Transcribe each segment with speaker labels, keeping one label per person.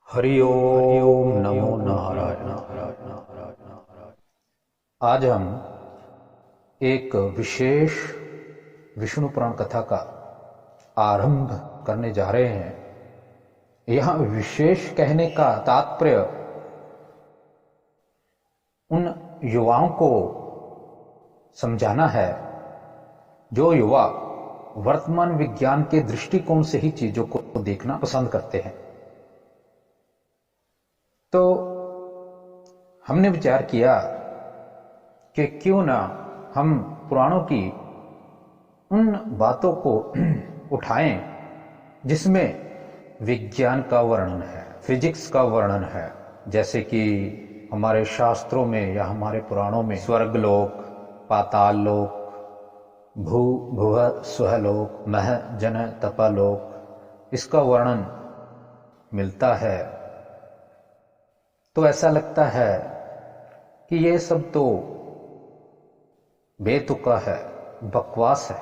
Speaker 1: हरि ओम नमो नारायण। आज हम एक विशेष विष्णु पुराण कथा का आरंभ करने जा रहे हैं। यह विशेष कहने का तात्पर्य उन युवाओं को समझाना है जो युवा वर्तमान विज्ञान के दृष्टिकोण से ही चीजों को देखना पसंद करते हैं। तो हमने विचार किया कि क्यों ना हम पुराणों की उन बातों को उठाएं जिसमें विज्ञान का वर्णन है, फिजिक्स का वर्णन है। जैसे कि हमारे शास्त्रों में या हमारे पुराणों में स्वर्गलोक, पाताल लोक, भुव स्वलोक, मह जन तपालोक, इसका वर्णन मिलता है। तो ऐसा लगता है कि ये सब तो बेतुका है, बकवास है,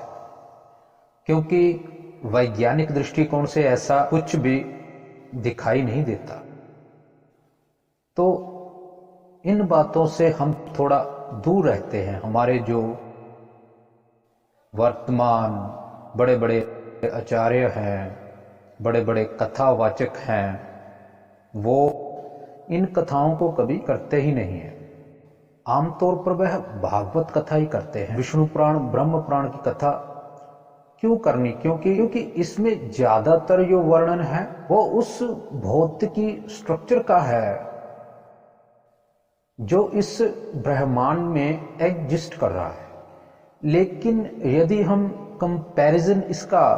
Speaker 1: क्योंकि वैज्ञानिक दृष्टिकोण से ऐसा कुछ भी दिखाई नहीं देता। तो इन बातों से हम थोड़ा दूर रहते हैं। हमारे जो वर्तमान बड़े बड़े आचार्य हैं, बड़े बड़े कथावाचक हैं, वो इन कथाओं को कभी करते ही नहीं है। आमतौर पर वह भागवत कथा ही करते हैं। विष्णु पुराण, ब्रह्म पुराण की कथा क्यों करनी? क्योंकि इसमें ज्यादातर जो वर्णन है वो उस भौतिकी स्ट्रक्चर का है जो इस ब्रह्मांड में एग्जिस्ट कर रहा है। लेकिन यदि हम कंपैरिजन इसका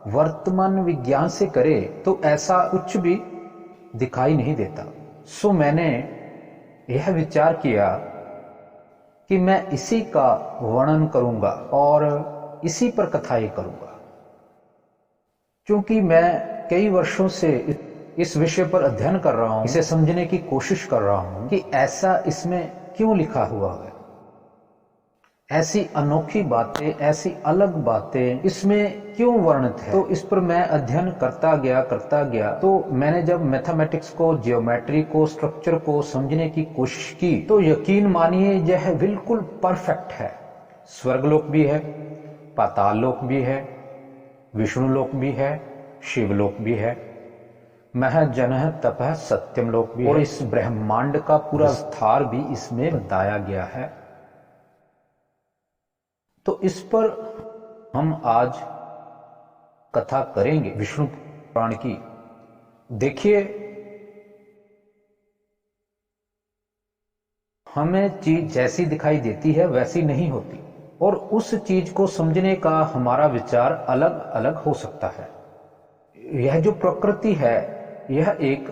Speaker 1: वर्तमान विज्ञान से करें तो ऐसा कुछ भी दिखाई नहीं देता। सो मैंने यह विचार किया कि मैं इसी का वर्णन करूंगा और इसी पर कथाएं करूंगा, क्योंकि मैं कई वर्षों से इस विषय पर अध्ययन कर रहा हूं, इसे समझने की कोशिश कर रहा हूं कि ऐसा इसमें क्यों लिखा हुआ है। ऐसी अनोखी बातें, ऐसी अलग बातें इसमें क्यों वर्णित है। तो इस पर मैं अध्ययन करता गया। तो मैंने जब मैथमेटिक्स को, जियोमेट्री को, स्ट्रक्चर को समझने की कोशिश की तो यकीन मानिए यह बिल्कुल परफेक्ट है। स्वर्गलोक भी है, पाताल लोक भी है, विष्णु लोक भी है, शिवलोक भी है, मह जनः तपः सत्यम लोक भी है, और इस ब्रह्मांड का पूरा विस्तार भी इसमें बताया गया है। तो इस पर हम आज कथा करेंगे विष्णु पुराण की। देखिए, हमें चीज जैसी दिखाई देती है वैसी नहीं होती, और उस चीज को समझने का हमारा विचार अलग अलग हो सकता है। यह जो प्रकृति है यह एक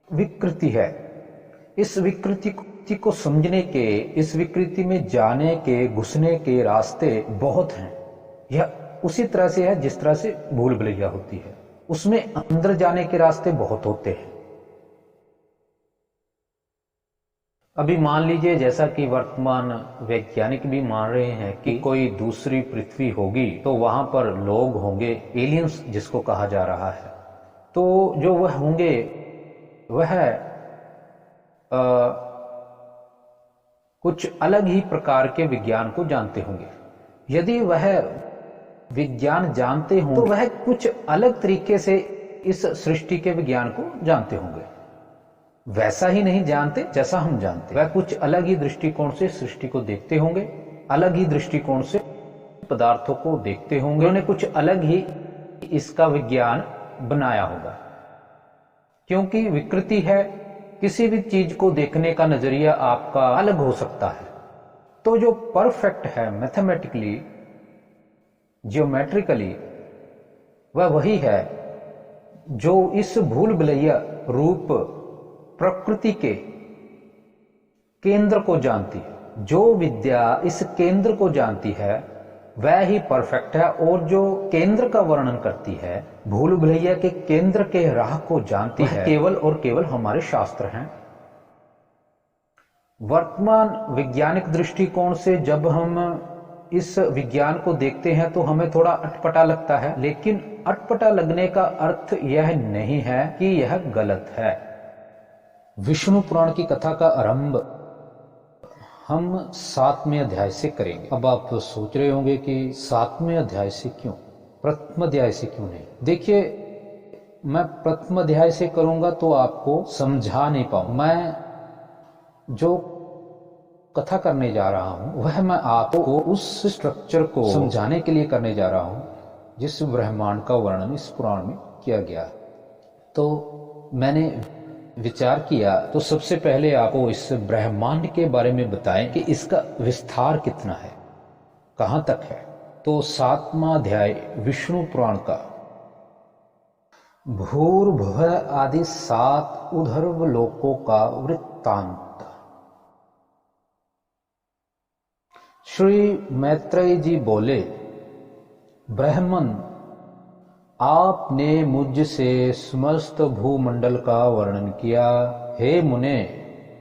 Speaker 1: विकृति है। इस विकृति को समझने के, इस विकृति में जाने के, घुसने के रास्ते बहुत हैं। यह उसी तरह से है जिस तरह से भूल भुलैया होती है, उसमें अंदर जाने के रास्ते बहुत होते हैं। अभी मान लीजिए, जैसा कि वर्तमान वैज्ञानिक भी मान रहे हैं कि कोई दूसरी पृथ्वी होगी तो वहां पर लोग होंगे, एलियंस जिसको कहा जा रहा है। तो जो वह होंगे वह कुछ अलग ही प्रकार के विज्ञान को जानते होंगे। यदि वह विज्ञान जानते हों तो वह कुछ अलग तरीके से इस सृष्टि के विज्ञान को जानते होंगे। वैसा ही नहीं जानते जैसा हम जानते। वह कुछ अलग ही दृष्टिकोण से सृष्टि को देखते होंगे, अलग ही दृष्टिकोण से पदार्थों को देखते होंगे। उन्होंने कुछ अलग ही इसका विज्ञान बनाया होगा, क्योंकि विकृति है। किसी भी चीज को देखने का नजरिया आपका अलग हो सकता है। तो जो परफेक्ट है मैथमेटिकली, जियोमेट्रिकली, वह वही है जो इस भूल भुलैया रूप प्रकृति के केंद्र को जानती है। जो विद्या इस केंद्र को जानती है वह ही परफेक्ट है, और जो केंद्र का वर्णन करती है, भूल भुलैया के केंद्र के राह को जानती है, केवल और केवल हमारे शास्त्र हैं। वर्तमान वैज्ञानिक दृष्टिकोण से जब हम इस विज्ञान को देखते हैं तो हमें थोड़ा अटपटा लगता है, लेकिन अटपटा लगने का अर्थ यह नहीं है कि यह गलत है। विष्णु पुराण की कथा का आरंभ हम 7वें अध्याय से करेंगे। अब आप सोच रहे होंगे कि 7वें अध्याय से क्यों, प्रथम अध्याय से क्यों नहीं? देखिए, मैं प्रथम अध्याय से करूंगा तो आपको समझा नहीं पाऊंगा। मैं जो कथा करने जा रहा हूं वह मैं आपको उस स्ट्रक्चर को समझाने के लिए करने जा रहा हूं जिस ब्रह्मांड का वर्णन इस पुराण में किया गया। तो मैंने विचार किया तो सबसे पहले आपको इस ब्रह्मांड के बारे में बताएं कि इसका विस्तार कितना है, कहां तक है। तो 7वां अध्याय विष्णु पुराण का भूर्भुवः आदि 7 ऊर्ध्व लोकों का वृत्तांत। श्री मैत्रेय जी बोले, ब्राह्मण, आपने मुझसे समस्त भूमंडल का वर्णन किया। हे मुने,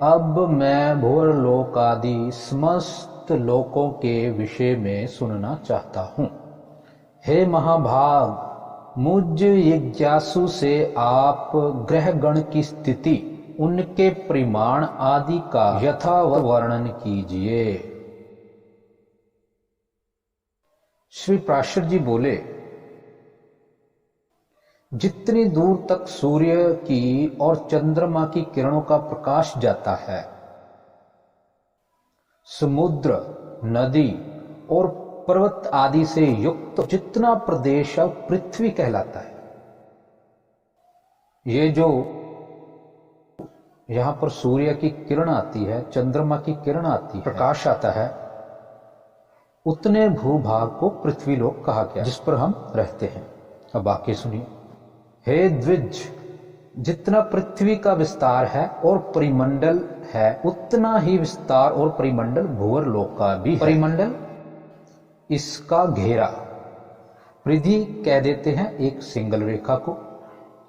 Speaker 1: अब मैं भूरलोक आदि समस्त लोकों के विषय में सुनना चाहता हूं। हे महाभाग, मुझ जिज्ञासु से आप ग्रहगण की स्थिति, उनके परिमाण आदि का यथावत वर्णन कीजिए। श्री पराशर जी बोले, जितनी दूर तक सूर्य की और चंद्रमा की किरणों का प्रकाश जाता है, समुद्र, नदी और पर्वत आदि से युक्त जितना प्रदेश पृथ्वी कहलाता है, ये जो यहां पर सूर्य की किरण आती है, चंद्रमा की किरण आती है, प्रकाश आता है, उतने भूभाग को पृथ्वी लोक कहा गया जिस पर हम रहते हैं। अब आगे सुनिए। हे द्विज, जितना पृथ्वी का विस्तार है और परिमंडल है, उतना ही विस्तार और परिमंडल भूवर लोक का भी है। परिमंडल इसका घेरा, परिधि कह देते हैं एक सिंगल रेखा को,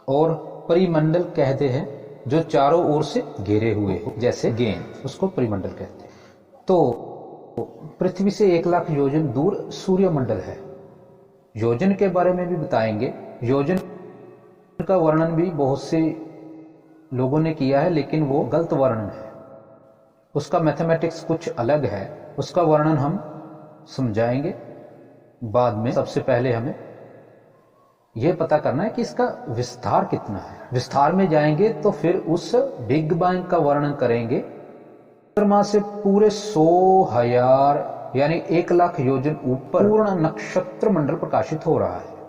Speaker 1: और परिमंडल कहते हैं जो चारों ओर से घेरे हुए हो, जैसे गेंद, उसको परिमंडल कहते हैं। तो पृथ्वी से 1 लाख योजन दूर सूर्यमंडल है। योजन के बारे में भी बताएंगे। योजन का वर्णन भी बहुत से लोगों ने किया है, लेकिन वो गलत वर्णन है। उसका मैथमेटिक्स कुछ अलग है, उसका वर्णन हम समझाएंगे बाद में। सबसे पहले हमें यह पता करना है कि इसका विस्तार कितना है। विस्तार में जाएंगे तो फिर उस बिग बैंग का वर्णन करेंगे। चंद्रमा से पूरे 100,000 यानी 1 लाख योजन ऊपर पूर्ण नक्षत्र मंडल प्रकाशित हो रहा है।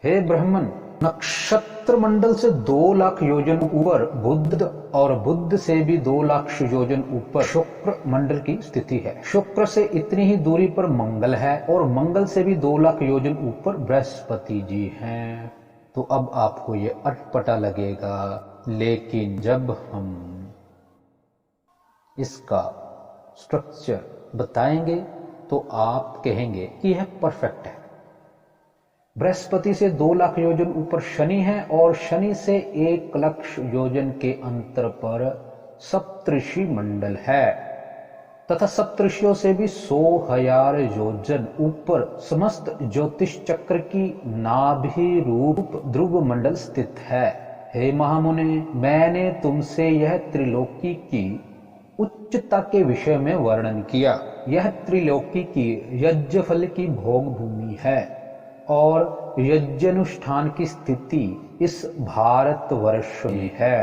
Speaker 1: हे ब्राह्मण, नक्षत्र मंडल से 2 लाख योजन ऊपर बुध, और बुध से भी 2 लाख योजन ऊपर शुक्र मंडल की स्थिति है। शुक्र से इतनी ही दूरी पर मंगल है, और मंगल से भी 2 लाख योजन ऊपर बृहस्पति जी हैं। तो अब आपको ये अटपटा लगेगा, लेकिन जब हम इसका स्ट्रक्चर बताएंगे तो आप कहेंगे कि यह परफेक्ट है। बृहस्पति से 2 लाख योजन ऊपर शनि है, और शनि से 1 लाख योजन के अंतर पर सप्तऋषि मंडल है, तथा सप्तऋषियों से भी 100,000 योजन ऊपर समस्त ज्योतिष चक्र की नाभि रूप ध्रुव मंडल स्थित है। हे महामुने, मैंने तुमसे यह त्रिलोकी की उच्चता के विषय में वर्णन किया। यह त्रिलोकी की यज्ञफल की भोग भूमि है, और यज्ञानुष्ठान की स्थिति इस भारतवर्ष में है।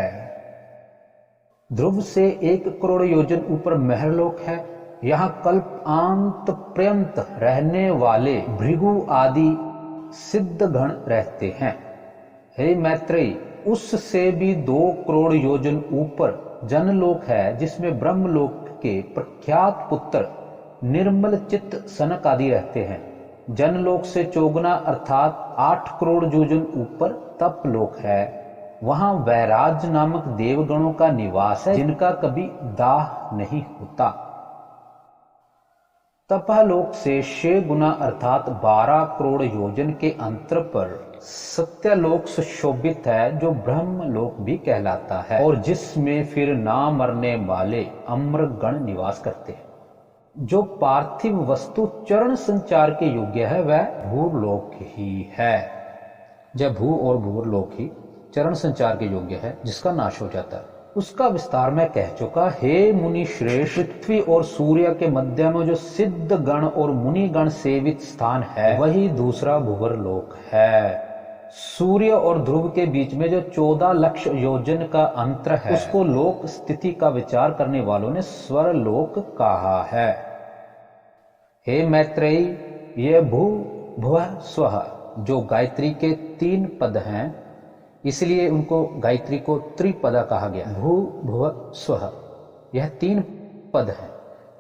Speaker 1: ध्रुव से 1 करोड़ योजन ऊपर महरलोक है। यहाँ कल्पांत पर्यंत रहने वाले भृगु आदि सिद्धगण रहते हैं। हे मैत्रेय, उससे भी 2 करोड़ योजन ऊपर जनलोक है, जिसमें ब्रह्मलोक के प्रख्यात पुत्र निर्मल चित्त सनक आदि रहते हैं। जनलोक से चौगुना अर्थात 8 करोड़ योजन ऊपर तपलोक है। वहां वैराज नामक देवगणों का निवास है, जिनका कभी दाह नहीं होता। तपलोक से 6 गुना अर्थात 12 करोड़ योजन के अंतर पर सत्यलोक सुशोभित है, जो ब्रह्मलोक भी कहलाता है, और जिसमें फिर ना मरने वाले अमरगण निवास करते हैं। जो पार्थिव वस्तु चरण संचार के योग्य है, वह भूलोक ही है। जब भू और भूर लोक ही चरण संचार के योग्य है, जिसका नाश हो जाता है, उसका विस्तार मैं कह चुका। हे मुनि श्रेष्ठ, पृथ्वी और सूर्य के मध्य में जो सिद्ध गण और मुनि गण सेवित स्थान है, वही दूसरा भूवर लोक है। सूर्य और ध्रुव के बीच में जो 14 लाख योजन का अंतर है, उसको लोक स्थिति का विचार करने वालों ने स्वर लोक कहा है। हे मैत्रेयी, ये भू भुवः स्वः जो गायत्री के 3 पद हैं, इसलिए उनको गायत्री को त्रिपदा कहा गया। भू भुवः स्वः यह 3 पद है।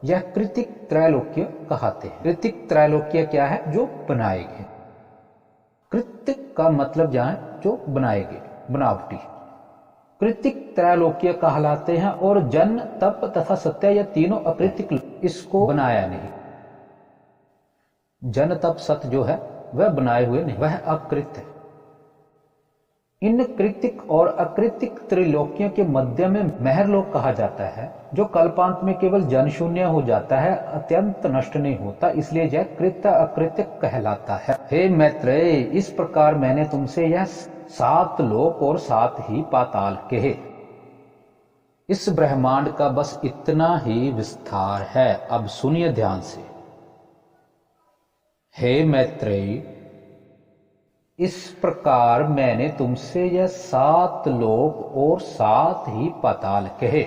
Speaker 1: यह कृतिक त्रैलोक्य कहते हैं। कृतिक त्रैलोक्य क्या है? जो बनाएंगे। कृतिक का मतलब जाए जो बनाएंगे, बनावटी। कृतिक त्रैलोक्य कहलाते हैं। और जन, तप तथा सत्य, यह तीनों अकृतिक, इसको बनाया नहीं। जन, तप, सत्य जो है वह बनाए हुए नहीं, वह अकृत है। इन कृतिक और अकृतिक त्रिलोकियों के मध्य में महरलोक कहा जाता है, जो कल्पांत में केवल जन शून्य हो जाता है, अत्यंत नष्ट नहीं होता, इसलिए यह कृत्य अकृतिक कहलाता है। हे मैत्रेय, इस प्रकार मैंने तुमसे यह 7 लोक और 7 ही पाताल कहे। इस ब्रह्मांड का बस इतना ही विस्तार है। अब सुनिए ध्यान से। हे मैत्रेय, इस प्रकार मैंने तुमसे यह 7 लोक और 7 ही पाताल कहे।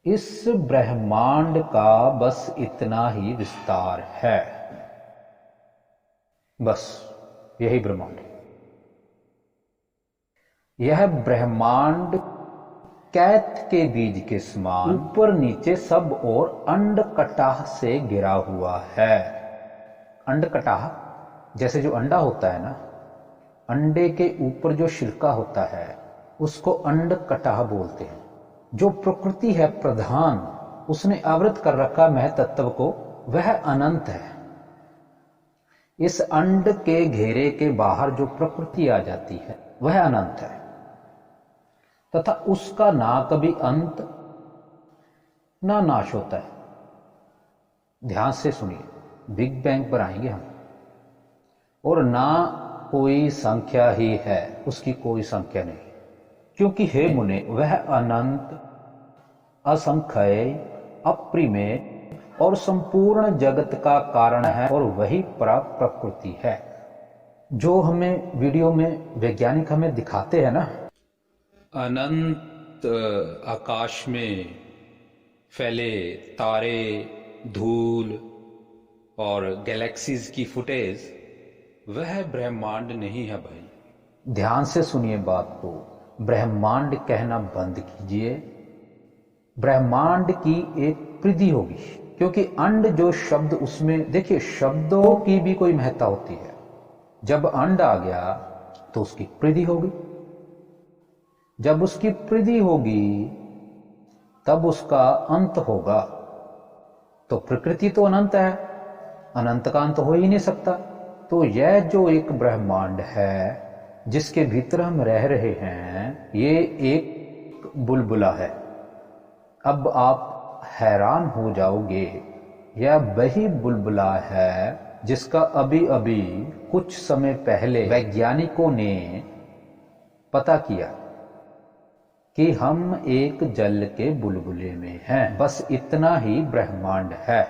Speaker 1: इस ब्रह्मांड का बस इतना ही विस्तार है। बस यही ब्रह्मांड है। यह ब्रह्मांड कैथ के बीज के समान ऊपर नीचे सब और अंडकटाह से घिरा हुआ है। अंडकटाह जैसे जो अंडा होता है ना, अंडे के ऊपर जो छिलका होता है उसको अंडकटाह बोलते हैं। जो प्रकृति है प्रधान, उसने आवृत कर रखा महतत्व को, वह अनंत है। इस अंड के घेरे के बाहर जो प्रकृति आ जाती है वह अनंत है, तथा उसका ना कभी अंत ना नाश होता है। ध्यान से सुनिए, बिग बैंग पर आएंगे हम। और ना कोई संख्या ही है, उसकी कोई संख्या नहीं, क्योंकि हे मुने, वह अनंत, असंख्य, अप्रिमेय और संपूर्ण जगत का कारण है, और वही परा प्रकृति है। जो हमें वीडियो में वैज्ञानिक हमें दिखाते हैं ना, अनंत आकाश में फैले तारे, धूल और गैलेक्सीज की फुटेज, वह ब्रह्मांड नहीं है भाई। ध्यान से सुनिए बात को। ब्रह्मांड कहना बंद कीजिए। ब्रह्मांड की एक परिधि होगी, क्योंकि अंड जो शब्द उसमें, देखिए शब्दों की भी कोई महत्ता होती है। जब अंड आ गया तो उसकी परिधि होगी। जब उसकी परिधि होगी तब उसका अंत होगा। तो प्रकृति तो अनंत है, अनंत का अंत हो ही नहीं सकता। तो यह जो एक ब्रह्मांड है जिसके भीतर हम रह रहे हैं, ये एक बुलबुला है। अब आप हैरान हो जाओगे, यह वही बुलबुला है जिसका अभी अभी कुछ समय पहले वैज्ञानिकों ने पता किया कि हम एक जल के बुलबुले में हैं। बस इतना ही ब्रह्मांड है,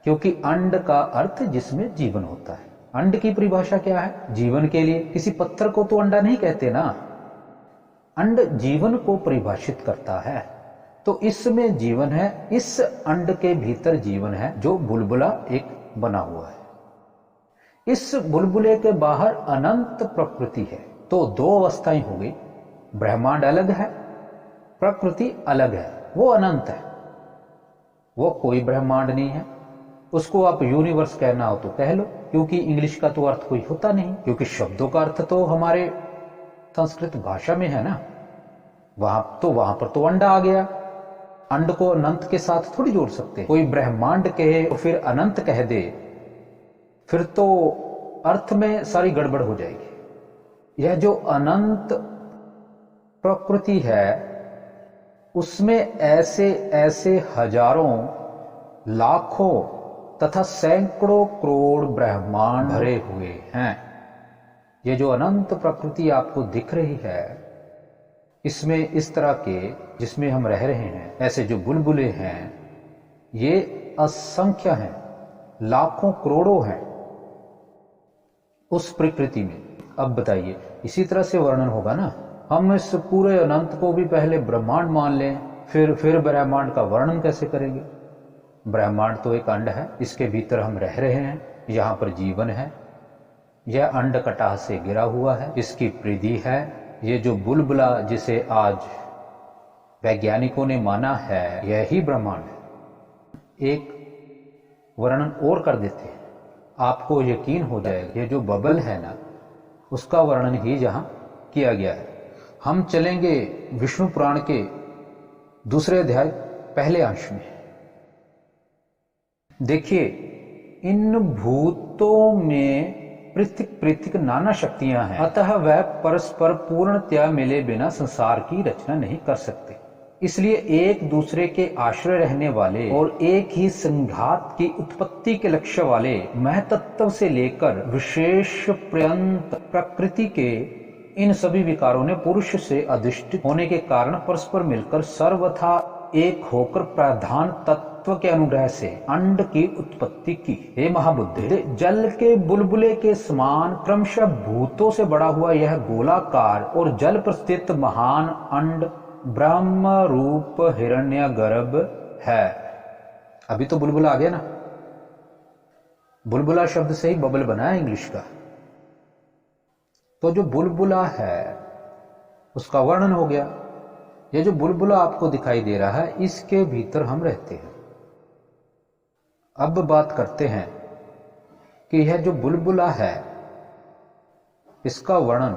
Speaker 1: क्योंकि अंड का अर्थ जिसमें जीवन होता है। अंड की परिभाषा क्या है? जीवन के लिए। किसी पत्थर को तो अंडा नहीं कहते ना, अंड जीवन को परिभाषित करता है। तो इसमें जीवन है, इस अंड के भीतर जीवन है, जो बुलबुला एक बना हुआ है। इस बुलबुले के बाहर अनंत प्रकृति है। तो 2 अवस्थाएं हो गई, ब्रह्मांड अलग है, प्रकृति अलग है। वो अनंत है, वो कोई ब्रह्मांड नहीं है। उसको आप यूनिवर्स कहना हो तो कह लो, क्योंकि इंग्लिश का तो अर्थ कोई होता नहीं, क्योंकि शब्दों का अर्थ तो हमारे संस्कृत भाषा में है ना। वहां पर तो अंडा आ गया। अंड को अनंत के साथ थोड़ी जोड़ सकते। कोई ब्रह्मांड कहे और फिर अनंत कह दे, फिर तो अर्थ में सारी गड़बड़ हो जाएगी। यह जो अनंत प्रकृति है, उसमें ऐसे ऐसे हजारों, लाखों तथा सैकड़ों करोड़ ब्रह्मांड भरे हुए हैं। ये जो अनंत प्रकृति आपको दिख रही है, इसमें इस तरह के जिसमें हम रह रहे हैं, ऐसे जो बुलबुले हैं, ये असंख्य हैं, लाखों करोड़ों हैं उस प्रकृति में। अब बताइए, इसी तरह से वर्णन होगा ना। हम इस पूरे अनंत को भी पहले ब्रह्मांड मान लें, फिर ब्रह्मांड का वर्णन कैसे करेंगे? ब्रह्मांड तो एक अंड है, इसके भीतर हम रह रहे हैं, यहाँ पर जीवन है। यह अंड कटाह से गिरा हुआ है, इसकी परिधि है। ये जो बुलबुला जिसे आज वैज्ञानिकों ने माना है, यही ब्रह्मांड है। एक वर्णन और कर देते हैं, आपको यकीन हो जाएगा। ये जो बबल है ना, उसका वर्णन ही जहां किया गया है। हम चलेंगे विष्णु पुराण के दूसरे अध्याय पहले अंश में। देखिए, इन भूतों में पृथक पृथक नाना शक्तियां हैं, अतः वह परस्पर पूर्णतया मिले बिना संसार की रचना नहीं कर सकते। इसलिए एक दूसरे के आश्रय रहने वाले और एक ही संघात की उत्पत्ति के लक्ष्य वाले महतत्व से लेकर विशेष पर्यंत प्रकृति के इन सभी विकारों ने पुरुष से अधिष्ठित होने के कारण परस्पर मिलकर सर्वथा एक होकर प्रधान तत्व के अनुग्रह से अंड की उत्पत्ति की। हे महाबुद्धे, जल के बुलबुले के समान क्रमशः भूतों से बड़ा हुआ यह गोलाकार और जल पर स्थित महान अंड ब्रह्म रूप हिरण्यगर्भ है। अभी तो बुलबुला आ गया ना, बुलबुला शब्द से ही बबल बना है इंग्लिश का। तो जो बुलबुला है उसका वर्णन हो गया। ये जो बुलबुला आपको दिखाई दे रहा है, इसके भीतर हम रहते हैं। अब बात करते हैं कि यह जो बुलबुला है, इसका वर्णन